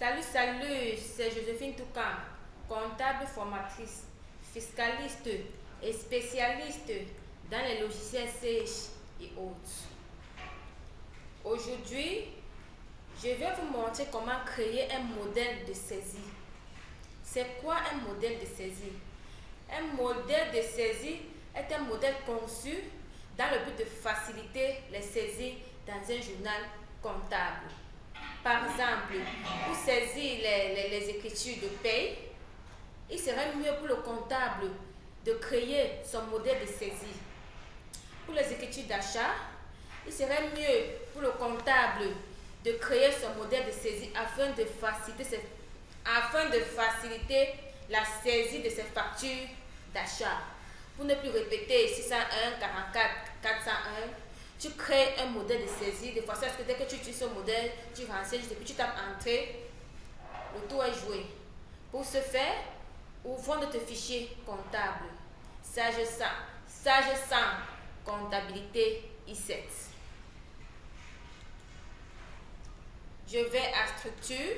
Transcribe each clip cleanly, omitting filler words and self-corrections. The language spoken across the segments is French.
Salut, c'est Joséphine Toucan, comptable formatrice, fiscaliste et spécialiste dans les logiciels Sage et autres. Aujourd'hui, je vais vous montrer comment créer un modèle de saisie. C'est quoi un modèle de saisie? Un modèle de saisie est un modèle conçu dans le but de faciliter les saisies dans un journal comptable. Par exemple, pour saisir les écritures de paye, il serait mieux pour le comptable de créer son modèle de saisie. Pour les écritures d'achat, il serait mieux pour le comptable de créer son modèle de saisie afin de faciliter la saisie de ses factures d'achat. Pour ne plus répéter 601, 44, 401, tu crées un modèle de saisie de façon à ce que dès que tu utilises ce modèle, tu renseignes et puis tu tapes entrée, le tour est joué. Pour ce faire, ouvrons notre fichier comptable. Sage 100, comptabilité I7. Je vais à structure,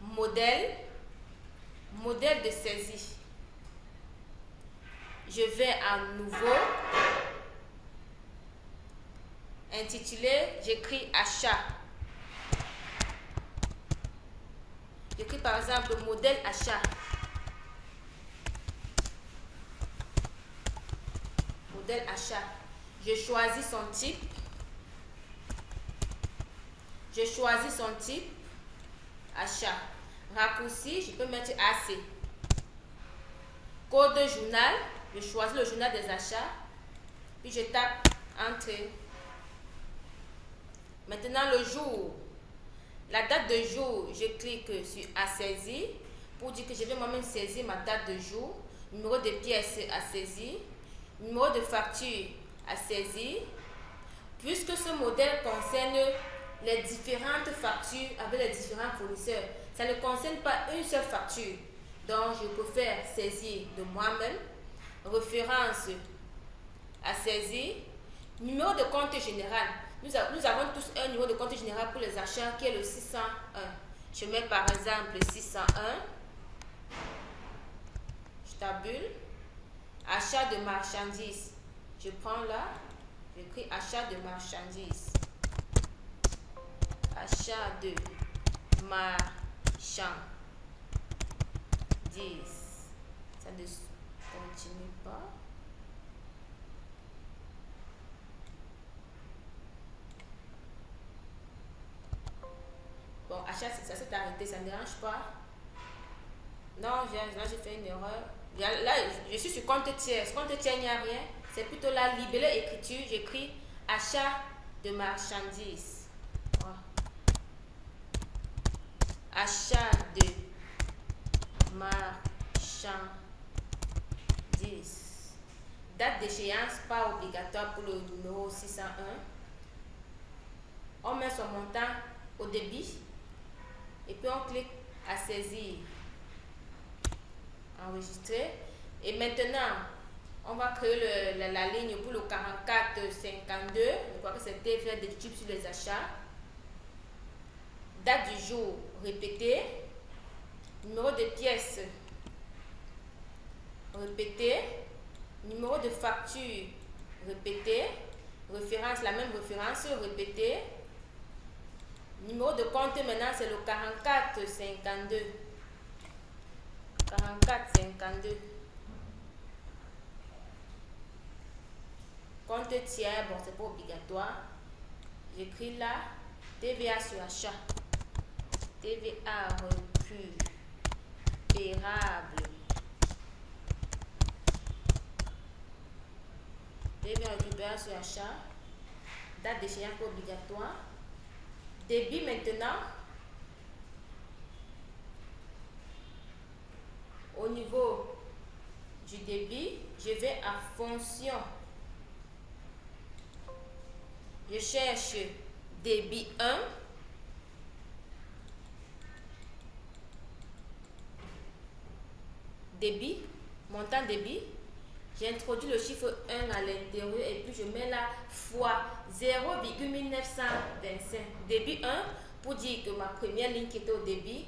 modèle de saisie. Je vais à nouveau, intitulé, j'écris achat. J'écris par exemple modèle achat. Modèle achat. Je choisis son type. Je choisis son type. Achat. Raccourci, je peux mettre AC. Code journal. Je choisis le journal des achats. Puis je tape Entrée. Maintenant le jour. La date de jour, je clique sur à saisir pour dire que je vais moi-même saisir ma date de jour. Numéro de pièce à saisir. Numéro de facture à saisir. Puisque ce modèle concerne les différentes factures avec les différents fournisseurs, ça ne concerne pas une seule facture. Donc, je peux faire saisir de moi-même. Référence à saisir. Numéro de compte général. Nous avons tous un numéro de compte général pour les achats qui est le 601. Je mets par exemple 601. Je tabule. Achat de marchandises. Je prends là. J'écris achat de marchandises. Achat de marchandises. Ça ne continue pas. Bon, achat, ça s'est arrêté, ça ne dérange pas. Non, là j'ai fait une erreur. Là, je suis sur compte tiers. Compte tiers, il n'y a rien. C'est plutôt là, libellé écriture. J'écris achat de marchandises. Voilà. Achat de marchandises. Date d'échéance, pas obligatoire pour le numéro 601. On met son montant au débit. Et puis on clique à saisir. Enregistrer. Et maintenant, on va créer la ligne pour le 4452. Je crois que c'était faire des tubes sur les achats. Date du jour répétée. Numéro de pièce répété. Numéro de facture répété. Référence, la même référence répétée. Numéro de compte maintenant c'est le 4452. 4452. Compte tiers, bon c'est pas obligatoire. J'écris là TVA sur achat. TVA récupérable. TVA récupérable sur achat. Date d'échéance pas obligatoire. Débit maintenant. Au niveau du débit, je vais à fonction. Je cherche débit 1. Débit, montant débit. J'introduis le chiffre 1 à l'intérieur et puis je mets là fois 0,1925. Débit 1, pour dire que ma première ligne qui était au début,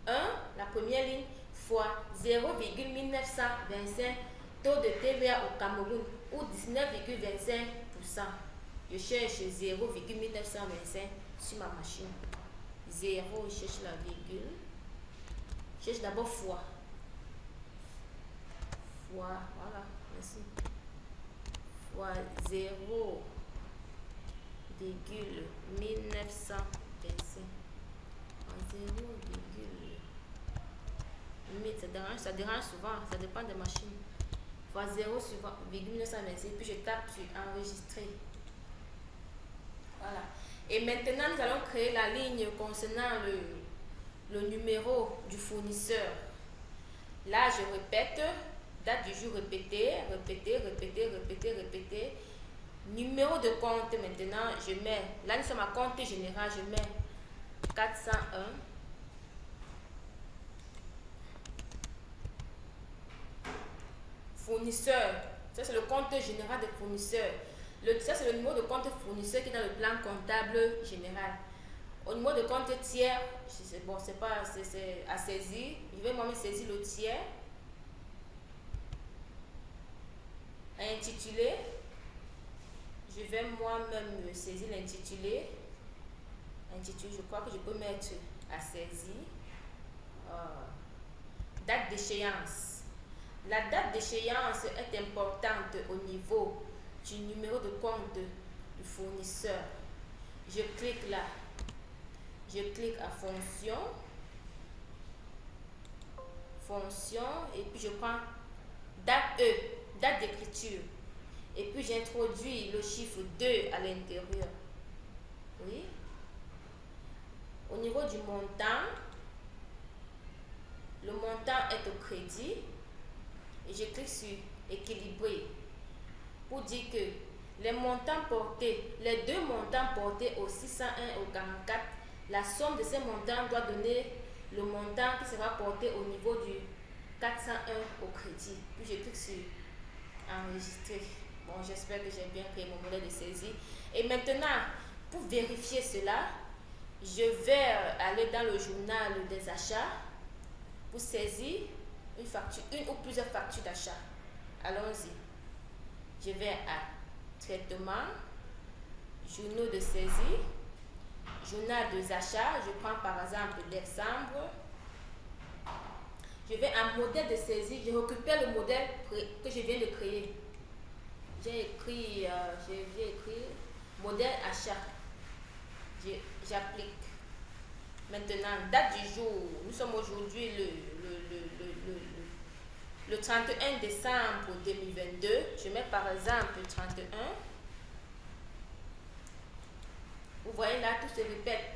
1, la première ligne, fois 0,1925 taux de TVA au Cameroun, ou 19,25%. Je cherche 0,1925 sur ma machine. 0, je cherche la virgule. Je cherche d'abord fois. Fois, voilà, merci. Fois 0,1925. 0,1, ça dérange souvent, ça dépend des machines. Fois 0,1926, puis je tape sur enregistrer. Voilà. Et maintenant, nous allons créer la ligne concernant le numéro du fournisseur. Là, je répète, date du jour répétée, répétée. Numéro de compte maintenant, je mets, là nous sommes à compte général, je mets 401. Fournisseur, ça c'est le compte général des fournisseurs. Ça c'est le numéro de compte fournisseur qui est dans le plan comptable général. Au niveau de compte tiers, bon, c'est à saisir. Je vais moi-même saisir le tiers. Intitulé. Je vais moi-même saisir l'intitulé. Intitulé, je crois que je peux mettre à saisir. Date d'échéance. La date d'échéance est importante au niveau du numéro de compte du fournisseur. Je clique là. Je clique à fonction. Et puis je prends date date d'écriture. Et puis j'introduis le chiffre 2 à l'intérieur. Oui. Au niveau du montant, le montant est au crédit. Et je clique sur équilibrer pour dire que les montants portés, les deux montants portés au 601 et au 44, la somme de ces montants doit donner le montant qui sera porté au niveau du 401 au crédit. Puis je clique sur enregistrer. Bon, j'espère que j'ai bien créé mon modèle de saisie. Et maintenant, pour vérifier cela, je vais aller dans le journal des achats pour saisir une facture, une ou plusieurs factures d'achat. Allons-y. Je vais à traitement, journaux de saisie, journal des achats. Je prends par exemple décembre. Je vais à modèle de saisie. Je récupère le modèle que je viens de créer. J'ai écrit modèle achat. J'applique. Maintenant, date du jour. Nous sommes aujourd'hui le 31 décembre 2022. Je mets par exemple 31. Vous voyez là, tout se répète.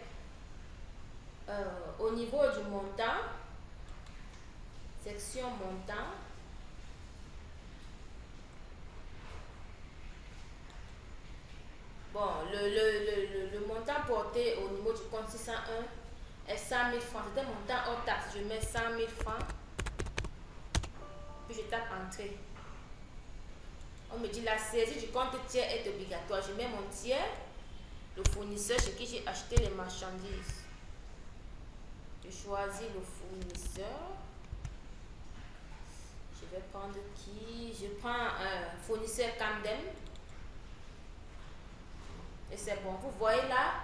Au niveau du montant, section montant. Bon, le montant porté au niveau du compte 601 est 100 000 francs. C'est un montant hors taxe. Je mets 100 000 francs. Puis je tape entrée. On me dit la saisie du compte tiers est obligatoire. Je mets mon tiers, le fournisseur chez qui j'ai acheté les marchandises. Je choisis le fournisseur. Je vais prendre qui? Je prends un fournisseur Camden. Et c'est bon. Vous voyez là,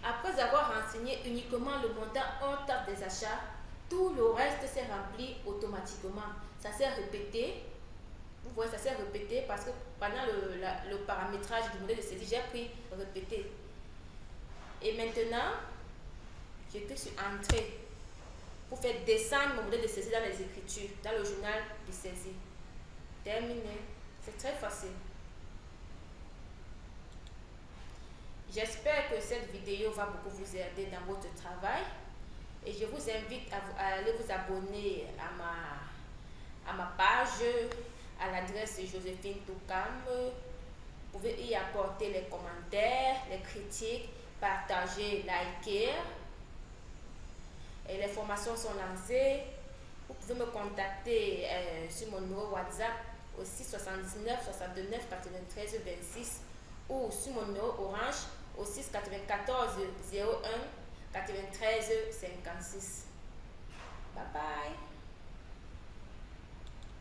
après avoir renseigné uniquement le montant hors taxe des achats, tout le reste s'est rempli automatiquement. Ça s'est répété. Vous voyez, ça s'est répété parce que pendant le paramétrage du modèle de saisie, j'ai pris répéter. Et maintenant, je clique sur entrée pour faire descendre mon modèle de saisie dans les écritures, dans le journal de saisie. Terminé. C'est très facile. J'espère que cette vidéo va beaucoup vous aider dans votre travail et je vous invite à aller vous abonner à ma page à l'adresse Joséphine Toukam. Vous pouvez y apporter les commentaires, les critiques, partager, liker. Et les formations sont lancées. Vous pouvez me contacter sur mon numéro WhatsApp aussi 79 69 93 26 ou sur mon numéro Orange au 6 94 01 93 56. Bye bye.